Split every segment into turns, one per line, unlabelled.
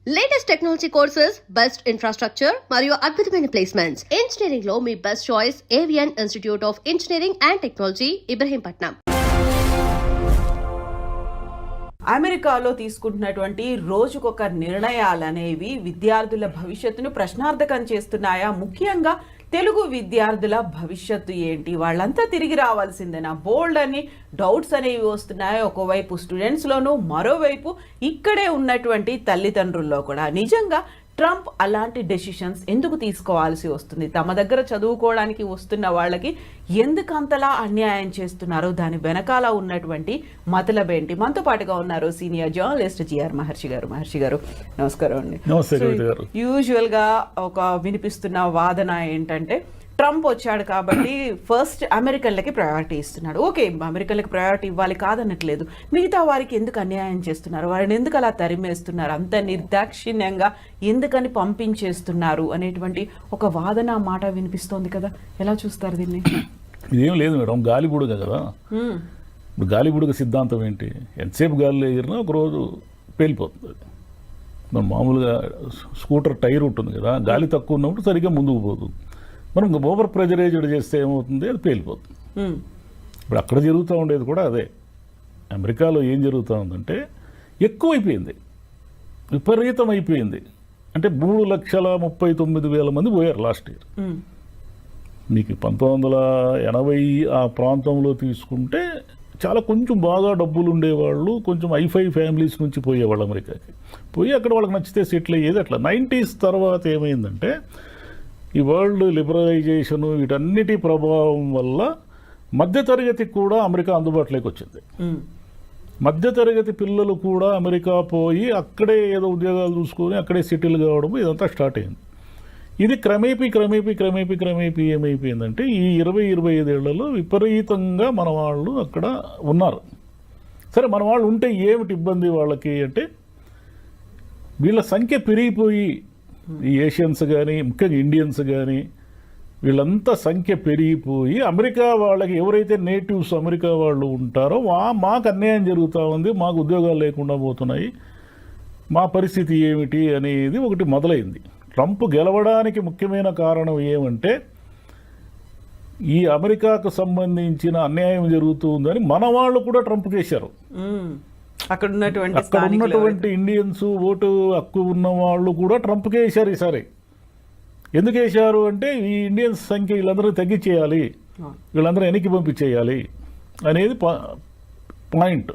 Latest technology courses, best infrastructure మరియు అద్భుతమైన placements. Engineering లో మీ best choice Avian institute of engineering and technology, Ibrahimpatnam.
అమెరికాలో తీసుకుంటున్నటువంటి రోజుకొక నిర్ణయాలు అనేవి విద్యార్థుల భవిష్యత్తును ప్రశ్నార్థకం చేస్తున్నాయా? ముఖ్యంగా తెలుగు విద్యార్థుల భవిష్యత్తు ఏంటి? వాళ్ళంతా తిరిగి రావాల్సిందేనా? బోల్డ్ అని డౌట్స్ అనేవి వస్తున్నాయి ఒకవైపు స్టూడెంట్స్లోనూ, మరోవైపు ఇక్కడే ఉన్నటువంటి తల్లిదండ్రుల్లో కూడా. నిజంగా ట్రంప్ అలాంటి డెసిషన్స్ ఎందుకు తీసుకోవాల్సి వస్తుంది? తమ దగ్గర చదువుకోవడానికి వస్తున్న వాళ్ళకి ఎందుకు అంతలా అన్యాయం చేస్తున్నారు? దాని వెనకాల ఉన్నటువంటి మతలబేంటి? మనతో పాటుగా ఉన్నారు సీనియర్ జర్నలిస్ట్ జిఆర్ మహర్షి గారు. నమస్కారం అండి. యూజువల్గా ఒక వినిపిస్తున్న వాదన ఏంటంటే, ట్రంప్ వచ్చాడు కాబట్టి ఫస్ట్ అమెరికన్లకి ప్రయారిటీ ఇస్తున్నాడు. ఓకే, అమెరికన్లకి ప్రయారిటీ ఇవ్వాలి, కాదనట్లేదు. మిగతా వారికి ఎందుకు అన్యాయం చేస్తున్నారు? వారిని ఎందుకు అలా తరిమేస్తున్నారు? అంత నిర్దాక్షిణ్యంగా ఎందుకని పంపించేస్తున్నారు అనేటువంటి ఒక వాదన మాట వినిపిస్తోంది కదా. ఎలా చూస్తారు దీన్ని?
ఇదేం లేదు మేడం, గాలిబుడగ కదా. ఇప్పుడు గాలిబుడగ సిద్ధాంతం ఏంటి? ఎంతసేపు గాలిలో ఎగిరినా ఒకరోజు పేలిపోతుంది. మనం మామూలుగా స్కూటర్ టైర్ ఉంటుంది కదా, గాలి తక్కువ ఉన్నప్పుడు సరిగ్గా ముందుకు పోతుంది. మనం ఓవర్ ప్రెజరైజ్డ్ చేస్తే ఏమవుతుంది? అది పేలిపోతుంది. ఇప్పుడు అక్కడ జరుగుతూ ఉండేది కూడా అదే. అమెరికాలో ఏం జరుగుతూ ఉందంటే, ఎక్కువైపోయింది, విపరీతం అయిపోయింది. అంటే 3,39,000 మంది పోయారు లాస్ట్ ఇయర్. మీకు 1980 ఆ ప్రాంతంలో తీసుకుంటే చాలా కొంచెం బాగా డబ్బులు ఉండేవాళ్ళు, కొంచెం ఐఫై ఫ్యామిలీస్ నుంచి పోయేవాళ్ళు అమెరికాకి. పోయి అక్కడ వాళ్ళకి నచ్చితే సెటిల్ అయ్యేది. అట్లా 90s తర్వాత ఏమైందంటే, ఈ వరల్డ్ లిబరలైజేషను వీటన్నిటి ప్రభావం వల్ల మధ్యతరగతికి కూడా అమెరికా అందుబాటులోకి వచ్చింది. మధ్యతరగతి పిల్లలు కూడా అమెరికా పోయి అక్కడే ఏదో ఉద్యోగాలు చూసుకొని అక్కడే సెటిల్ కావడం ఇదంతా స్టార్ట్ అయింది. ఇది క్రమేపీ ఏమైపోయిందంటే, ఈ 20-25 ఏళ్లలో విపరీతంగా మన వాళ్ళు అక్కడ ఉన్నారు. సరే, మన వాళ్ళు ఉంటే ఏమిటి ఇబ్బంది వాళ్ళకి అంటే, వీళ్ళ సంఖ్య పెరిగిపోయి, ఈ ఏషియన్స్ కానీ ముఖ్యంగా ఇండియన్స్ కానీ వీళ్ళంతా సంఖ్య పెరిగిపోయి అమెరికా వాళ్ళకి ఎవరైతే నేటివ్స్ అమెరికా వాళ్ళు ఉంటారో మాకు అన్యాయం జరుగుతూ ఉంది, మాకు ఉద్యోగాలు లేకుండా పోతున్నాయి, మా పరిస్థితి ఏమిటి అనేది ఒకటి మొదలైంది. ట్రంప్ గెలవడానికి ముఖ్యమైన కారణం ఏమంటే, ఈ అమెరికాకు సంబంధించిన అన్యాయం జరుగుతుందని మన వాళ్ళు కూడా ట్రంప్కి వేశారు. అక్కడ ఉన్నటువంటి ఇండియన్స్, ఓటు హక్కు ఉన్న వాళ్ళు కూడా ట్రంప్కే వేశారు ఈసారి. ఎందుకు వేశారు అంటే, ఈ ఇండియన్స్ సంఖ్య వీళ్ళందరూ తగ్గించేయాలి, వీళ్ళందరూ వెనక్కి పంపించేయాలి అనేది పాయింట్.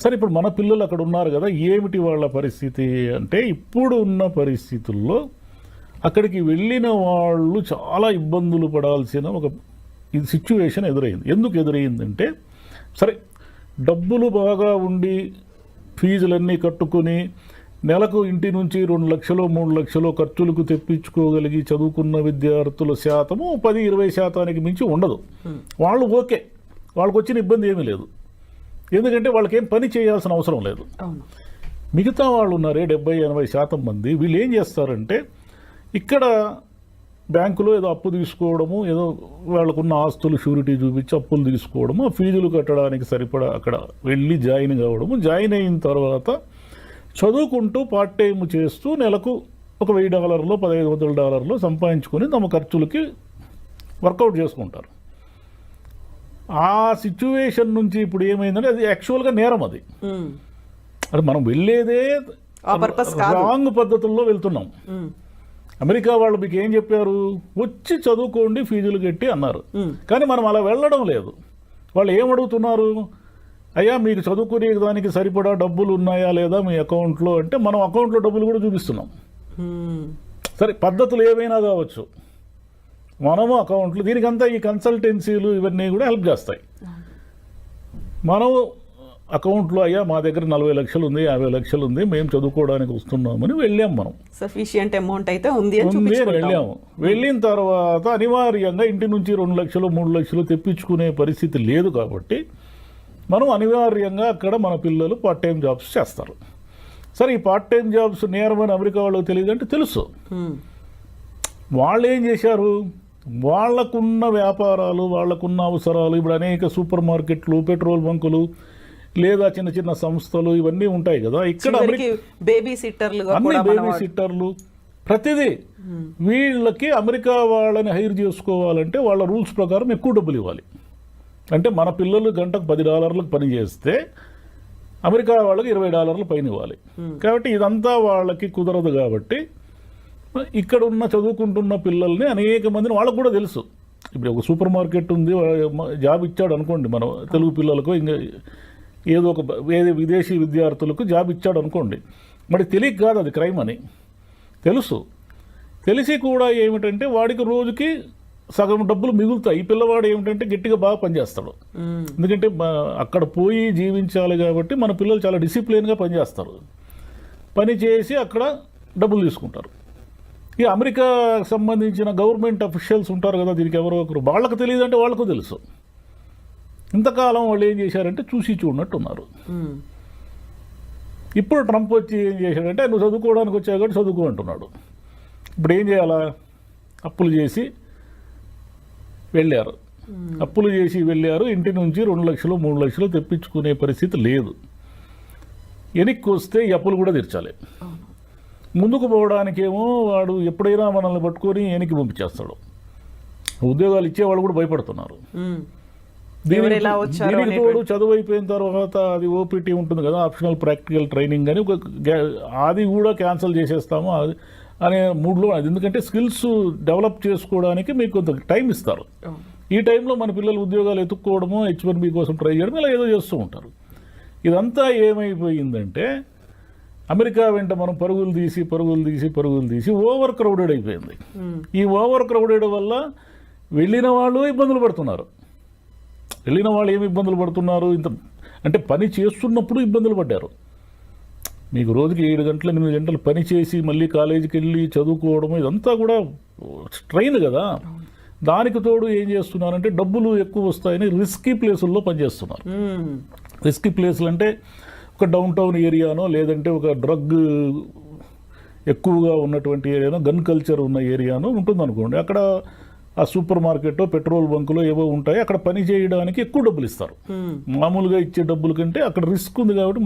సరే, ఇప్పుడు మన పిల్లలు అక్కడ ఉన్నారు కదా, ఏమిటి వాళ్ళ పరిస్థితి అంటే, ఇప్పుడు ఉన్న పరిస్థితుల్లో అక్కడికి వెళ్ళిన వాళ్ళు చాలా ఇబ్బందులు పడాల్సిన ఒక సిచ్యువేషన్ ఎదురైంది. ఎందుకు ఎదురైందంటే, సరే డబ్బులు బాగా ఉండి ఫీజులన్నీ కట్టుకొని నెలకు ఇంటి నుంచి 2 లక్షలు 3 లక్షలు ఖర్చులకు తెప్పించుకోగలిగి చదువుకున్న విద్యార్థుల శాతము 10-20% మించి ఉండదు. వాళ్ళు ఓకే, వాళ్ళకు వచ్చిన ఇబ్బంది ఏమీ లేదు, ఎందుకంటే వాళ్ళకేం పని చేయాల్సిన అవసరం లేదు. మిగతా వాళ్ళు ఉన్నారే 70-80% మంది, వీళ్ళు ఏం చేస్తారంటే, ఇక్కడ బ్యాంకులో ఏదో అప్పు తీసుకోవడము, ఏదో వాళ్ళకున్న ఆస్తులు షూరిటీ చూపించి అప్పులు తీసుకోవడము, ఫీజులు కట్టడానికి సరిపడా అక్కడ వెళ్ళి జాయిన్ కావడము, జాయిన్ అయిన తర్వాత చదువుకుంటూ పార్ట్ టైం చేస్తూ నెలకు ఒక $1,000 $1,500 సంపాదించుకొని తమ ఖర్చులకి వర్కౌట్ చేసుకుంటారు. ఆ సిచ్యువేషన్ నుంచి ఇప్పుడు ఏమైందంటే, అది యాక్చువల్గా నేరం. అది మనం వెళ్ళేదే రాంగ్ పద్ధతుల్లో వెళ్తున్నాం. అమెరికా వాళ్ళు మీకు ఏం చెప్పారు? వచ్చి చదువుకోండి, ఫీజులు కట్టి అన్నారు. కానీ మనం అలా వెళ్ళడం లేదు. వాళ్ళు ఏమడుగుతున్నారు? అయ్యా, మీకు చదువుకునే దానికి సరిపడా డబ్బులు ఉన్నాయా లేదా మీ అకౌంట్లో అంటే, మనం అకౌంట్లో డబ్బులు కూడా చూపిస్తున్నాం. సరే, పద్ధతులు ఏవైనా కావచ్చు, మనము అకౌంట్లు, దీనికంతా ఈ కన్సల్టెన్సీలు ఇవన్నీ కూడా హెల్ప్ చేస్తాయి. మనము అకౌంట్లో, అయ్యా మా దగ్గర 40 లక్షలు ఉంది, 50 లక్షలు ఉంది, మేము చదువుకోవడానికి వస్తున్నామని వెళ్ళాం. మనం
సఫిషియంట్ అమౌంట్ అయితే ఉంది
వెళ్ళాము. వెళ్ళిన తర్వాత అనివార్యంగా ఇంటి నుంచి 2 లక్షలు 3 లక్షలు తెప్పించుకునే పరిస్థితి లేదు కాబట్టి మనం అనివార్యంగా అక్కడ మన పిల్లలు పార్ట్ టైం జాబ్స్ చేస్తారు. సరే, ఈ పార్ట్ టైం జాబ్స్ నేరమని అమెరికా వాళ్ళకి తెలియదు అంటే తెలుసు. వాళ్ళు ఏం చేశారు? వాళ్లకున్న వ్యాపారాలు, వాళ్లకున్న అవసరాలు, ఇప్పుడు అనేక సూపర్ మార్కెట్లు, పెట్రోల్ బంకులు, లేదా చిన్న చిన్న సంస్థలు ఇవన్నీ ఉంటాయి కదా. ఇక్కడ
బేబీ సిట్టర్లు,
అన్ని బేబీ సిట్టర్లు ప్రతిదీ. వీళ్ళకి అమెరికా వాళ్ళని హైర్ చేసుకోవాలంటే వాళ్ళ రూల్స్ ప్రకారం ఎక్కువ డబ్బులు ఇవ్వాలి. అంటే మన పిల్లలు గంటకు $10 పని చేస్తే అమెరికా వాళ్ళకి $20 పైన ఇవ్వాలి. కాబట్టి ఇదంతా వాళ్ళకి కుదరదు. కాబట్టి ఇక్కడ ఉన్న చదువుకుంటున్న పిల్లల్ని అనేక మందిని వాళ్ళకు కూడా తెలుసు. ఇప్పుడు ఒక సూపర్ మార్కెట్ ఉంది, జాబ్ ఇచ్చాడు అనుకోండి, మన తెలుగు పిల్లలకు ఇంకా ఏదో ఒక విదేశీ విద్యార్థులకు జాబ్ ఇచ్చాడు అనుకోండి, మరి తెలియక కాదు అది క్రైమ్ అని తెలుసు. తెలిసి కూడా ఏమిటంటే వాడికి రోజుకి సగం డబ్బులు మిగులుతాయి. ఈ పిల్లవాడు ఏమిటంటే గట్టిగా బాగా పనిచేస్తాడు. ఎందుకంటే అక్కడ పోయి జీవించాలి కాబట్టి మన పిల్లలు చాలా డిసిప్లిన్గా పనిచేస్తారు. పని చేసి అక్కడ డబ్బులు తీసుకుంటారు. ఈ అమెరికాకు సంబంధించిన గవర్నమెంట్ అఫీషియల్స్ ఉంటారు కదా, దీనికి ఎవరో ఒకరు, వాళ్ళకు తెలియదు అంటే వాళ్ళకు తెలుసు. ఇంతకాలం వాళ్ళు ఏం చేశారంటే చూసి చూడనట్టు ఉన్నారు. ఇప్పుడు ట్రంప్ వచ్చి ఏం చేశాడంటే నువ్వు చదువుకోవడానికి వచ్చావు కాబట్టి చదువుకో అంటున్నాడు. ఇప్పుడు ఏం చేయాలా? అప్పులు చేసి వెళ్ళారు. అప్పులు చేసి వెళ్ళారు. ఇంటి నుంచి 2 లక్షలు 3 లక్షలు తెప్పించుకునే పరిస్థితి లేదు. వెనక్కి వస్తే ఈ అప్పులు కూడా తీర్చాలి. ముందుకు పోవడానికేమో వాడు ఎప్పుడైనా మనల్ని పట్టుకొని వెనక్కి పంపించేస్తాడు. ఉద్యోగాలు ఇచ్చేవాళ్ళు కూడా భయపడుతున్నారు. దీనికి తోడు చదువు అయిపోయిన తర్వాత అది ఓపీటీ ఉంటుంది కదా, ఆప్షనల్ ప్రాక్టికల్ ట్రైనింగ్ అని, అది కూడా క్యాన్సిల్ చేసేస్తాము అనే మూడ్లో. అది ఎందుకంటే స్కిల్స్ డెవలప్ చేసుకోవడానికి మీకు కొంత టైం ఇస్తారు. ఈ టైంలో మన పిల్లలు ఉద్యోగాలు ఎత్తుక్కోవడము, H1B కోసం ట్రై చేయడం, ఇలా ఏదో చేస్తూ ఉంటారు. ఇదంతా ఏమైపోయిందంటే అమెరికా వెంట మనం పరుగులు తీసి ఓవర్ క్రౌడెడ్ అయిపోయింది. ఈ ఓవర్ క్రౌడెడ్ వల్ల వెళ్ళిన వాళ్ళు ఇబ్బందులు పడుతున్నారు. వెళ్ళిన వాళ్ళు ఏమి ఇబ్బందులు పడుతున్నారు? ఇంత అంటే పని చేస్తున్నప్పుడు ఇబ్బందులు పడ్డారు. మీకు రోజుకి 7 గంటలు 8 గంటలు పని చేసి మళ్ళీ కాలేజీకి వెళ్ళి చదువుకోవడం, ఇదంతా కూడా స్ట్రెయిన్ కదా. దానికి తోడు ఏం చేస్తున్నారంటే డబ్బులు ఎక్కువ వస్తాయని రిస్కీ ప్లేసుల్లో పనిచేస్తున్నారు. రిస్కీ ప్లేసులు అంటే ఒక డౌన్ టౌన్ ఏరియానో, లేదంటే ఒక డ్రగ్ ఎక్కువగా ఉన్నటువంటి ఏరియానో, గన్ కల్చర్ ఉన్న ఏరియానో ఉంటుందనుకోండి. అక్కడ ఆ సూపర్ మార్కెట్, పెట్రోల్ బంకులో ఏవో ఉంటాయి, అక్కడ పని చేయడానికి ఎక్కువ డబ్బులు ఇస్తారు. మామూలుగా ఇచ్చే డబ్బుల కంటే అక్కడ రిస్క్ ఉంది కాబట్టి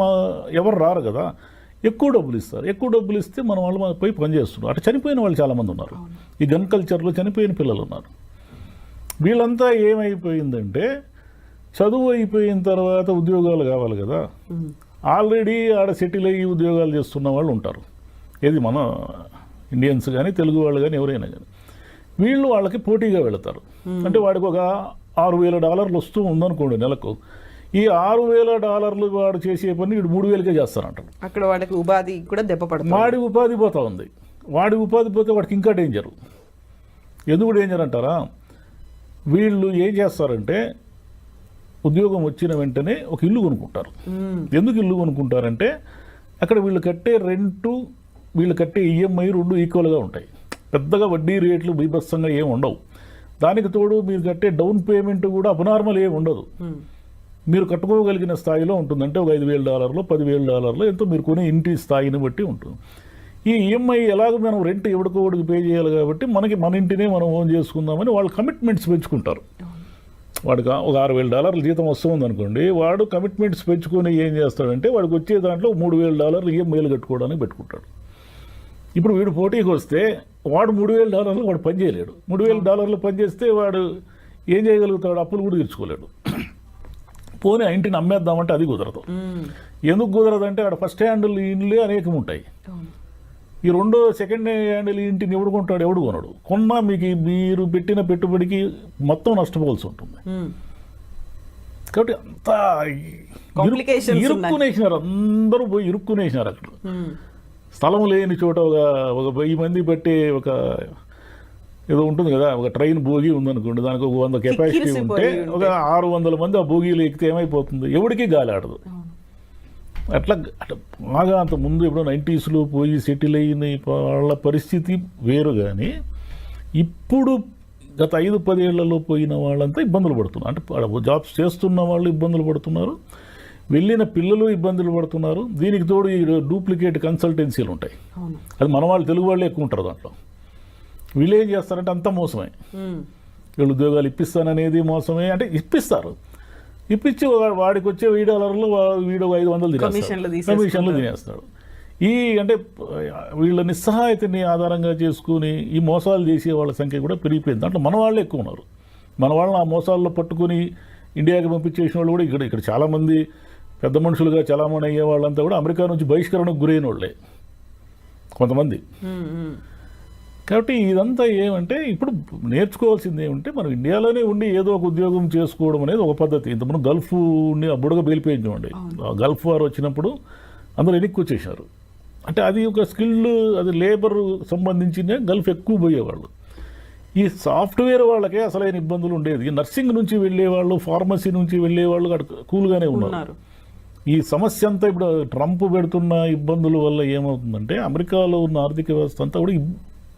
ఎవరు రారు కదా, ఎక్కువ డబ్బులు ఇస్తారు. ఎక్కువ డబ్బులు ఇస్తే మన వాళ్ళు పోయి పని చేస్తున్నారు. అటు చనిపోయిన వాళ్ళు చాలామంది ఉన్నారు. ఈ గన్ కల్చర్లో చనిపోయిన పిల్లలు ఉన్నారు. వీళ్ళంతా ఏమైపోయిందంటే చదువు అయిపోయిన తర్వాత ఉద్యోగాలు కావాలి కదా, ఆల్రెడీ ఆడ సెటిల్ అయ్యి ఉద్యోగాలు చేస్తున్న వాళ్ళు ఉంటారు. ఏది మన ఇండియన్స్ కానీ తెలుగు వాళ్ళు కానీ ఎవరైనా కానీ, వీళ్ళు వాళ్ళకి పోటీగా వెళతారు. అంటే వాడికి ఒక $6,000 వస్తూ ఉందనుకోండి నెలకు. ఈ $6,000 వాడు చేసే పని వీడు 3,000కే చేస్తారంటాడు.
అక్కడ వాడికి ఉపాధి కూడా దెబ్బపడుతుంది.
వాడి ఉపాధి పోతా ఉంది. వాడి ఉపాధి పోతే వాడికి ఇంకా డేంజరు. ఎందుకు డేంజర్ అంటారా? వీళ్ళు ఏం చేస్తారంటే ఉద్యోగం వచ్చిన వెంటనే ఒక ఇల్లు కొనుక్కుంటారు. ఎందుకు ఇల్లు కొనుక్కుంటారంటే అక్కడ వీళ్ళు కట్టే రెంటు, వీళ్ళు కట్టే EMI 2 ఈక్వల్గా ఉంటాయి. పెద్దగా వడ్డీ రేట్లు బీభత్సంగా ఏమి ఉండవు. దానికి తోడు మీరు కట్టే డౌన్ పేమెంట్ కూడా అబ్నార్మల్ ఏమి ఉండదు. మీరు కట్టుకోగలిగిన స్థాయిలో ఉంటుంది. అంటే ఒక $5,000 $10,000 ఎంతో మీరు కొనే ఇంటి స్థాయిని బట్టి ఉంటుంది. ఈ EMI ఎలాగో మనం రెంట్ ఎవడికోడికి పే చేయాలి కాబట్టి మన ఇంటినే మనం ఓన్ చేసుకుందామని వాళ్ళు కమిట్మెంట్స్ పెంచుకుంటారు. వాడికి ఒక $6,000 జీతం వస్తుంది అనుకోండి, వాడు కమిట్మెంట్స్ పెంచుకొని ఏం చేస్తాడంటే వాడికి వచ్చే దాంట్లో $3,000 EMI కట్టుకోవడానికి పెట్టుకుంటాడు. ఇప్పుడు వీడు పోటీకి వస్తే వాడు $3,000 వాడు పని చేయలేడు. $3,000 పని చేస్తే వాడు ఏం చేయగలుగుతాడు? అప్పులు కూడా తీర్చుకోలేడు. పోనీ ఆ ఇంటిని అమ్మేద్దామంటే అది కుదరదు. ఎందుకు కుదరదు అంటే ఆడ ఫస్ట్ హ్యాండిల్ ఇండ్లే అనేకం ఉంటాయి. ఈ సెకండ్ హ్యాండిల్ ఇంటిని ఎవడు కొంటాడు? ఎవడు కొనడు. కొన్నా మీరు పెట్టిన పెట్టుబడికి మొత్తం నష్టపోవాల్సి ఉంటుంది. కాబట్టి అంతా ఇరుక్కునేసినారు. అందరూ పోయి ఇరుక్కునేసినారు. అక్కడ స్థలం లేని చోట ఒక 1000 మంది బట్టే ఒక ఏదో ఉంటుంది కదా, ఒక ట్రైన్ బోగి ఉందనుకోండి, దానికి ఒక 100 కెపాసిటీ ఉంటే ఒక 600 మంది ఆ బోగీలు ఎక్కితే ఏమైపోతుంది? ఎవరికి గాలి ఆడదు. అట్లా బాగా అంత ముందు ఎప్పుడో 90sలో పోయి సెటిల్ అయిన వాళ్ళ పరిస్థితి వేరు. కానీ ఇప్పుడు గత 5-10 ఏళ్లలో పోయిన వాళ్ళంతా ఇబ్బందులు పడుతున్నారు. అంటే జాబ్స్ చేస్తున్న వాళ్ళు ఇబ్బందులు పడుతున్నారు, వెళ్ళిన పిల్లలు ఇబ్బందులు పడుతున్నారు. దీనికి తోడు ఈ డూప్లికేట్ కన్సల్టెన్సీలు ఉంటాయి. అది మన వాళ్ళు తెలుగు వాళ్ళే ఎక్కువ ఉంటారు దాంట్లో. వీళ్ళు ఏం చేస్తారంటే అంతా మోసమే. వీళ్ళు ఉద్యోగాలు ఇప్పిస్తాననేది మోసమే. అంటే ఇప్పిస్తారు. ఇప్పించి వాడికి వచ్చే $1000 వీడు 500 కమిషన్లు తినేస్తాడు. ఈ అంటే వీళ్ళ నిస్సహాయతని ఆధారంగా చేసుకుని ఈ మోసాలు చేసే వాళ్ళ సంఖ్య కూడా పెరిగిపోయింది. దాంట్లో మన వాళ్ళే ఎక్కువ ఉన్నారు. మన వాళ్ళని ఆ మోసాల్లో పట్టుకుని ఇండియాకి పంపించేసిన వాళ్ళు కూడా ఇక్కడ చాలామంది పెద్ద మనుషులుగా చాలామంది అయ్యే వాళ్ళంతా కూడా అమెరికా నుంచి బహిష్కరణకు గురైన వాళ్ళే కొంతమంది. కాబట్టి ఇదంతా ఏమంటే ఇప్పుడు నేర్చుకోవాల్సింది ఏమంటే మనం ఇండియాలోనే ఉండి ఏదో ఒక ఉద్యోగం చేసుకోవడం అనేది ఒక పద్ధతి. ఇంతకుముందు గల్ఫ్ ఉండి అబ్బుడుగా పేలిపోయించండి. గల్ఫ్ వార్ వచ్చినప్పుడు అందరూ వెనక్కి వచ్చేసారు. అంటే అది ఒక స్కిల్, అది లేబర్ సంబంధించిన గల్ఫ్ ఎక్కువ పోయేవాళ్ళు. ఈ సాఫ్ట్వేర్ వాళ్ళకే అసలైన ఇబ్బందులు ఉండేది. నర్సింగ్ నుంచి వెళ్ళేవాళ్ళు, ఫార్మసీ నుంచి వెళ్ళేవాళ్ళు అక్కడ కూల్గానే ఉన్నారు. ఈ సమస్య అంతా ఇప్పుడు ట్రంప్ పెడుతున్న ఇబ్బందుల వల్ల ఏమవుతుందంటే అమెరికాలో ఉన్న ఆర్థిక వ్యవస్థ అంతా కూడా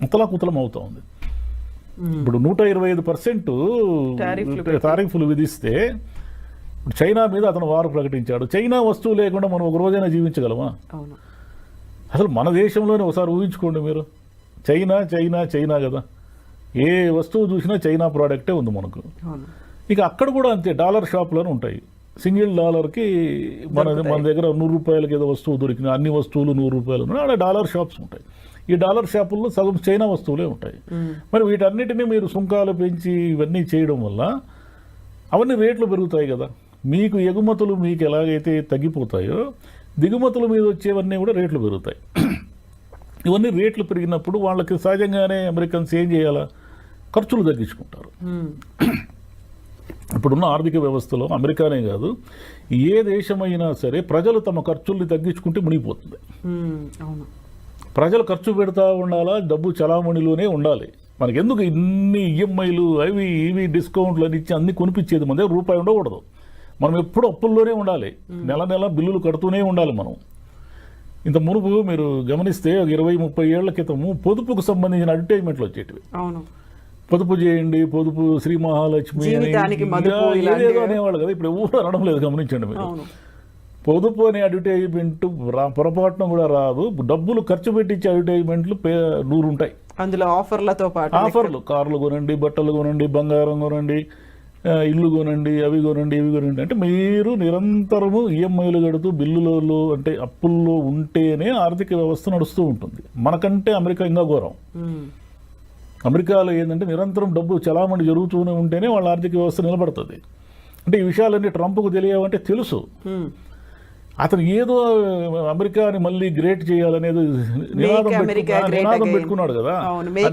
ముతలాకుతలం అవుతా ఉంది. ఇప్పుడు 125% టారిఫ్లు విధిస్తే ఇప్పుడు చైనా మీద అతను వారు ప్రకటించాడు. చైనా వస్తువు లేకుండా మనం ఒక రోజైనా జీవించగలమా? అసలు మన దేశంలోనే ఒకసారి ఊహించుకోండి మీరు. చైనా చైనా చైనా కదా, ఏ వస్తువు చూసినా చైనా ప్రోడక్టే ఉంది మనకు. ఇక అక్కడ కూడా అంతే, డాలర్ షాపులోనే ఉంటాయి. సింగిల్ డాలర్కి మన దగ్గర $100 ఏదో వస్తువు దొరికిన అన్ని వస్తువులు $100 అక్కడ డాలర్ షాప్స్ ఉంటాయి. ఈ డాలర్ షాపుల్లో సగం చైనా వస్తువులే ఉంటాయి. మరి వీటన్నిటినీ మీరు సుంకాలు పెంచి ఇవన్నీ చేయడం వల్ల అవన్నీ రేట్లు పెరుగుతాయి కదా. మీకు ఎగుమతులు మీకు ఎలాగైతే తగ్గిపోతాయో దిగుమతుల మీద వచ్చేవన్నీ కూడా రేట్లు పెరుగుతాయి. ఇవన్నీ రేట్లు పెరిగినప్పుడు వాళ్ళకి సహజంగానే అమెరికన్స్ ఏం చేయాలా, ఖర్చులు తగ్గించుకుంటారు. ఇప్పుడున్న ఆర్థిక వ్యవస్థలో అమెరికానే కాదు ఏ దేశమైనా సరే ప్రజలు తమ ఖర్చుల్ని తగ్గించుకుంటే మునిగిపోతుంది. ప్రజలు ఖర్చు పెడతా ఉండాలా, డబ్బు చలామణిలోనే ఉండాలి. మనకెందుకు ఇన్ని ఈఎంఐలు అవి ఇవి డిస్కౌంట్లు అని ఇచ్చి అన్ని కొనిపించేది, మన దగ్గర రూపాయి ఉండకూడదు. మనం ఎప్పుడు అప్పుల్లోనే ఉండాలి, నెల నెల బిల్లులు కడుతూనే ఉండాలి. మనం ఇంత మునుపు మీరు గమనిస్తే 20-30 ఏళ్ల క్రితము పొదుపుకు సంబంధించిన అడ్వర్టైజ్మెంట్లు వచ్చేటివి. పొదుపు చేయండి, పొదుపు శ్రీ మహాలక్ష్మి ఏదో అనేవాళ్ళు కదా. ఇప్పుడు ఎవరు అనడం లేదు, గమనించండి మీరు. పొదుపు అనే అడ్వర్టైజ్మెంట్ పొరపాటున కూడా రాదు. డబ్బులు ఖర్చు పెట్టించే అడ్వర్టైజ్మెంట్లు 100 ఉంటాయి.
అందులో ఆఫర్లతో పాటు
ఆఫర్లు, కార్లు కొనండి, బట్టలు కొనండి, బంగారం కొనండి, ఇల్లు కొనండి, అవి కొనండి, ఇవి కొనండి. అంటే మీరు నిరంతరము ఈఎంఐలు కడుతూ బిల్లులలో అంటే అప్పుల్లో ఉంటేనే ఆర్థిక వ్యవస్థ నడుస్తూ ఉంటుంది. మనకంటే అమెరికా ఇంకా ఘోరం. అమెరికాలో ఏంటంటే నిరంతరం డబ్బు చలామణి జరుగుతూనే ఉంటేనే వాళ్ళ ఆర్థిక వ్యవస్థ నిలబడుతుంది. అంటే ఈ విషయాలన్నీ ట్రంప్కు తెలియవంటే తెలుసు. అతను ఏదో అమెరికాని మళ్ళీ గ్రేట్ చేయాలనేది నినాదం పెట్టుకున్నాడు కదా.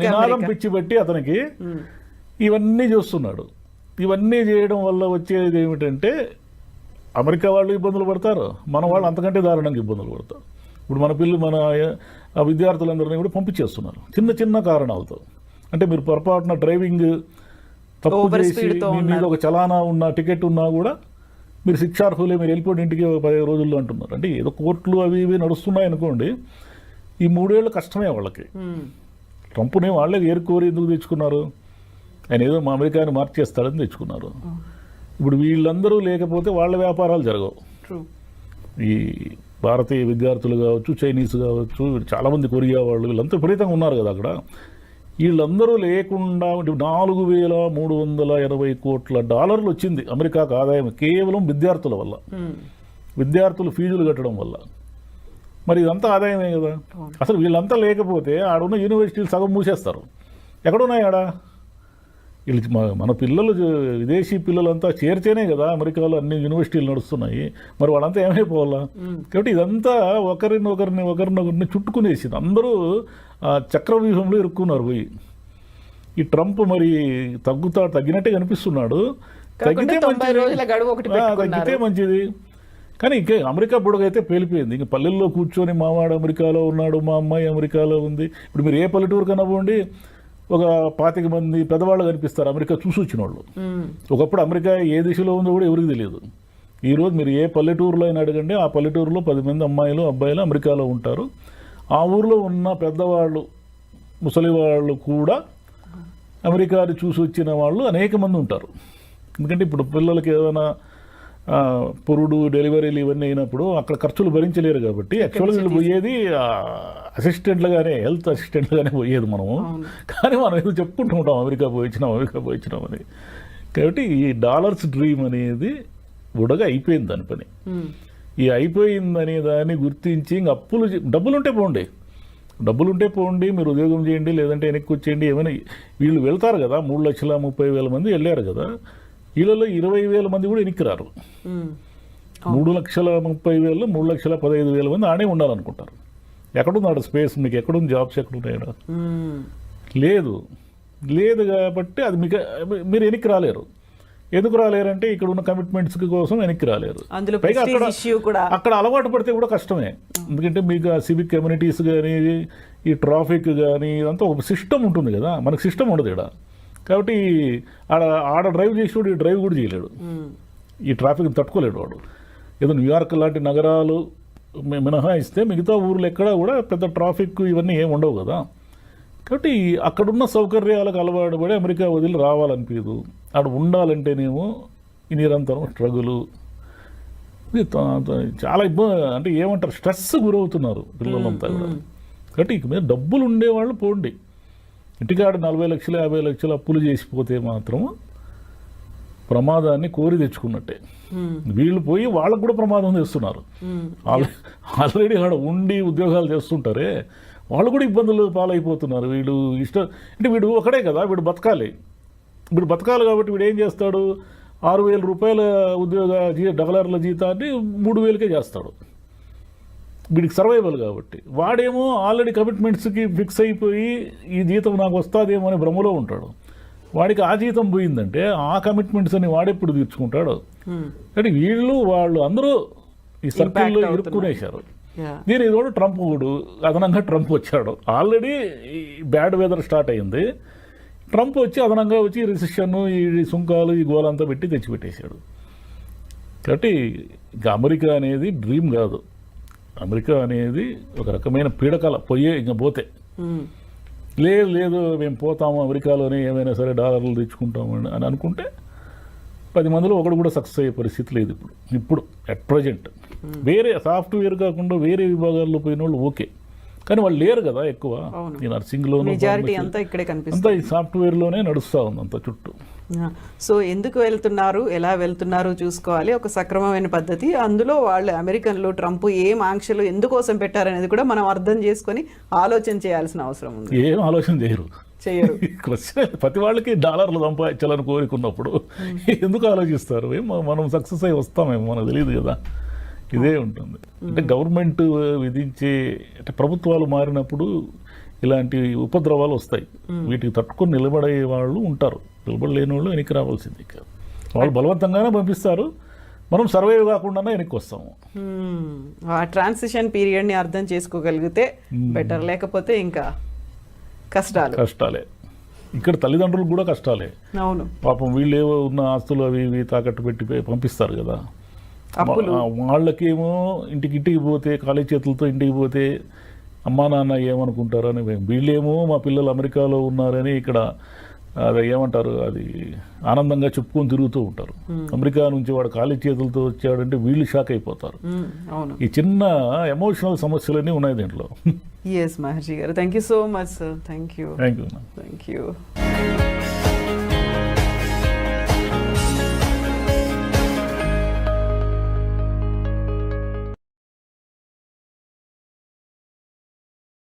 నినాదం పిచ్చి పెట్టి అతనికి ఇవన్నీ చేస్తున్నాడు. ఇవన్నీ చేయడం వల్ల వచ్చేది ఏమిటంటే అమెరికా వాళ్ళు ఇబ్బందులు పడతారు, మన వాళ్ళు అంతకంటే దారుణంగా ఇబ్బందులు పడతారు. ఇప్పుడు మన విద్యార్థులందరినీ కూడా పంపించేస్తున్నారు చిన్న చిన్న కారణాలతో. అంటే మీరు పొరపాటున డ్రైవింగ్ తప్పు చేసి మీ మీద ఒక చలానా ఉన్న టికెట్ ఉన్నా కూడా మీరు శిక్షార్హులే, మీరు వెళ్ళిపోయిన ఇంటికి 15 రోజుల్లో అంటున్నారు. అంటే ఏదో కోర్టులు అవి ఇవి నడుస్తున్నాయి అనుకోండి. ఈ 3 ఏళ్ళు కష్టమే వాళ్ళకి. ట్రంప్నే వాళ్ళే ఏరుకోరి ఎందుకు తెచ్చుకున్నారు? ఆయన ఏదో మా అమెరికాని మార్చేస్తాడని తెచ్చుకున్నారు. ఇప్పుడు వీళ్ళందరూ లేకపోతే వాళ్ళ వ్యాపారాలు జరగవు. ఈ భారతీయ విద్యార్థులు కావచ్చు, చైనీస్ కావచ్చు, చాలామంది కొరియా వాళ్ళు, వీళ్ళంతా విపరీతంగా ఉన్నారు కదా అక్కడ. వీళ్ళందరూ లేకుండా $4,380 కోట్ల వచ్చింది అమెరికాకు ఆదాయం కేవలం విద్యార్థుల వల్ల, విద్యార్థులు ఫీజులు కట్టడం వల్ల. మరి ఇదంతా ఆదాయమే కదా. అసలు వీళ్ళంతా లేకపోతే ఆడున్న యూనివర్సిటీలు సగం మూసేస్తారు. ఎక్కడున్నాయి ఆడ? వీళ్ళు మన పిల్లలు, విదేశీ పిల్లలంతా చేరితేనే కదా అమెరికాలో అన్ని యూనివర్సిటీలు నడుస్తున్నాయి. మరి వాళ్ళంతా ఏమైపోవాలా? కాబట్టి ఇదంతా ఒకరినొకరిని చుట్టుకునేసింది. అందరూ చక్రవ్యూహంలో ఇరుక్కున్నారు పోయి. ఈ ట్రంప్ మరి తగ్గినట్టే కనిపిస్తున్నాడు. తగ్గితే మంచిది. కానీ ఇంకే అమెరికా బుడగైతే పేలిపోయింది. ఇంక పల్లెల్లో కూర్చొని మావాడు అమెరికాలో ఉన్నాడు, మా అమ్మాయి అమెరికాలో ఉంది. ఇప్పుడు మీరు ఏ పల్లెటూరు కన్నా పోండి, ఒక 25 మంది పెద్దవాళ్ళు కనిపిస్తారు అమెరికా చూసి వచ్చిన వాళ్ళు. ఒకప్పుడు అమెరికా ఏ దిశలో ఉందో కూడా ఎవరికి తెలియదు. ఈరోజు మీరు ఏ పల్లెటూరులో అయినా అడగండి, ఆ పల్లెటూరులో 10 మంది అమ్మాయిలు అబ్బాయిలు అమెరికాలో ఉంటారు. ఆ ఊరిలో ఉన్న పెద్దవాళ్ళు, ముసలి వాళ్ళు కూడా అమెరికాని చూసి వచ్చిన వాళ్ళు అనేక మంది ఉంటారు. ఎందుకంటే ఇప్పుడు పిల్లలకి ఏదైనా పురుడు, డెలివరీలు ఇవన్నీ అయినప్పుడు అక్కడ ఖర్చులు భరించలేరు కాబట్టి యాక్చువల్గా వీళ్ళు పోయేది అసిస్టెంట్లుగానే, హెల్త్ అసిస్టెంట్లుగానే పోయేది మనము. కానీ మనం ఏదో చెప్పుకుంటూ ఉంటాం అమెరికా పోయించినాం అని. కాబట్టి ఈ డాలర్స్ డ్రీమ్ అనేది బుడగా అయిపోయింది దాని పని. ఈ అయిపోయిందని దాన్ని గుర్తించి ఇంక అప్పులు డబ్బులుంటే పోండి, మీరు ఉద్యోగం చేయండి, లేదంటే వెనక్కి వచ్చేయండి, ఏమైనా వీళ్ళు వెళ్తారు కదా, 3,30,000 మంది వెళ్ళారు కదా, వీళ్ళలో 20,000 మంది కూడా వెనక్కి రారు. 3,30,000, 3,15,000 మంది ఆడే ఉండాలనుకుంటారు. ఎక్కడున్నాడు స్పేస్, మీకు ఎక్కడుంది జాబ్స్, ఎక్కడున్నాయో లేదు కాబట్టి అది మీకు మీరు వెనక్కి రాలేరు. ఎందుకు రాలేరంటే ఇక్కడ ఉన్న కమిట్మెంట్స్ కోసం వెనక్కి రాలేరు. పైగా అక్కడ అలవాటు పడితే కూడా కష్టమే. ఎందుకంటే మీకు సివిక్ కమ్యూనిటీస్ కానీ, ఈ ట్రాఫిక్ కానీ, ఇదంతా ఒక సిస్టమ్ ఉంటుంది కదా, మనకు సిస్టమ్ ఉండదు ఇక్కడ. కాబట్టి ఆడ డ్రైవ్ చేసేవాడు ఈ డ్రైవ్ కూడా చేయలేడు, ఈ ట్రాఫిక్ తట్టుకోలేడు వాడు. ఏదో న్యూయార్క్ లాంటి నగరాలు మినహాయిస్తే మిగతా ఊర్లు ఎక్కడా కూడా పెద్ద ట్రాఫిక్ ఇవన్నీ ఏమి ఉండవు కదా. కాబట్టి అక్కడున్న సౌకర్యాలకు అలవాటు పడి అమెరికా వదిలి రావాలనిపించదు. అక్కడ ఉండాలంటేనేమో ఈ నిరంతరం స్ట్రగులు, చాలా ఇబ్బంది, అంటే ఏమంటారు, స్ట్రెస్ గురవుతున్నారు పిల్లలంతా కూడా. కాబట్టి ఇక మీద డబ్బులు ఉండేవాళ్ళు పోండి, ఇంటికాడ 40 లక్షలు 50 లక్షలు అప్పులు చేసిపోతే మాత్రం ప్రమాదాన్ని కోరి తెచ్చుకున్నట్టే. వీళ్ళు పోయి వాళ్ళకు కూడా ప్రమాదం తెస్తున్నారు. ఆల్రెడీ ఆడ ఉండి ఉద్యోగాలు చేస్తుంటారే వాళ్ళు కూడా ఇబ్బందులు పాలైపోతున్నారు. వీడు అంటే వీడు ఒకడే కదా, వీడు బతకాలి కాబట్టి వీడు ఏం చేస్తాడు, 6,000 రూపాయల $1,000 జీతాన్ని 3,000కే చేస్తాడు. వీడికి సర్వైవల్ కాబట్టి. వాడేమో ఆల్రెడీ కమిట్మెంట్స్కి ఫిక్స్ అయిపోయి ఈ జీతం నాకు వస్తుందేమో అని భ్రమలో ఉంటాడు. వాడికి ఆ జీతం పోయిందంటే ఆ కమిట్మెంట్స్ అని వాడెప్పుడు తీర్చుకుంటాడు. కానీ వాళ్ళు అందరూ ఈ సర్కిల్లో ఇరుక్కునేశారు. దీని తోడు ట్రంప్ అదనంగా వచ్చాడు. ఆల్రెడీ బ్యాడ్ వెదర్ స్టార్ట్ అయింది, ట్రంప్ వచ్చి అదనంగా వచ్చి రిసెషన్, ఈ సుంకాలు, ఈ గోలంతా పెట్టి తెచ్చిపెట్టేశాడు. కాబట్టి ఇక అమెరికా అనేది డ్రీమ్ కాదు, అమెరికా అనేది ఒక రకమైన పీడకల. ఇంకా పోతే లేదు మేము పోతాము అమెరికాలోనే, ఏమైనా సరే డాలర్లు తెచ్చుకుంటాము అని అనుకుంటే 10 మందిలో ఒకడు కూడా సక్సెస్ అయ్యే పరిస్థితి లేదు ఇప్పుడు అట్ ప్రజెంట్. వేరే సాఫ్ట్వేర్ కాకుండా వేరే విభాగాల్లో పోయిన వాళ్ళు ఓకే, కానీ వాళ్ళు లేరు కదా ఎక్కువ. ఈ నర్సింగ్లోనూ అంతా ఈ సాఫ్ట్వేర్లోనే నడుస్తూ ఉంది అంత చుట్టూ.
సో ఎందుకు వెళ్తున్నారు, ఎలా వెళ్తున్నారు చూసుకోవాలి, ఒక సక్రమమైన పద్ధతి. అందులో వాళ్ళు అమెరికన్లు ట్రంప్ ఏం ఆంక్షలు ఎందుకోసం పెట్టారనేది కూడా మనం అర్థం చేసుకొని ఆలోచన చేయాల్సిన అవసరం ఉంది.
ఏం ఆలోచన చేయరు. ప్రతి వాళ్ళకి డాలర్లు సంపాదించాలని కోరుకున్నప్పుడు ఎందుకు ఆలోచిస్తారు? మనం సక్సెస్ అయ్యి వస్తామేమో మనకు తెలియదు కదా. ఇదే ఉంటుంది. అంటే గవర్నమెంట్ విధించే, అంటే ప్రభుత్వాలు మారినప్పుడు ఇలాంటి ఉపద్రవాలు వస్తాయి. వీటికి తట్టుకొని నిలబడే వాళ్ళు ఉంటారు, నిలబడలేని వాళ్ళు వెనక్కి రావాల్సింది. వాళ్ళు బలవంతంగానే పంపిస్తారు, మనం సర్వైవ్ కాకుండానే వెనక్కి వస్తాము.
ఆ ట్రాన్సిషన్ పీరియడ్ని అర్థం చేసుకోగలిగితే బెటర్, లేకపోతే ఇంకా కష్టాలే.
ఇక్కడ తల్లిదండ్రులకు కూడా కష్టాలే.
అవును,
పాపం వీళ్ళేవో ఉన్న ఆస్తులు అవి ఇవి తాకట్టు పెట్టి పంపిస్తారు కదా. వాళ్ళకేమో ఇంటికి పోతే, ఖాళీ చేతులతో ఇంటికి పోతే అమ్మా నాన్న ఏమనుకుంటారని, వీళ్ళేమో మా పిల్లలు అమెరికాలో ఉన్నారని ఇక్కడ అది ఏమంటారు, అది ఆనందంగా చెప్పుకొని తిరుగుతూ ఉంటారు. అమెరికా నుంచి వాడు ఖాళీ చేతులతో వచ్చాడంటే వీళ్ళు షాక్ అయిపోతారు. ఈ చిన్న ఎమోషనల్ సమస్యలన్నీ ఉన్నాయి దీంట్లో.
ఎస్ మహర్షి గారు, thank you so much sir. Thank you.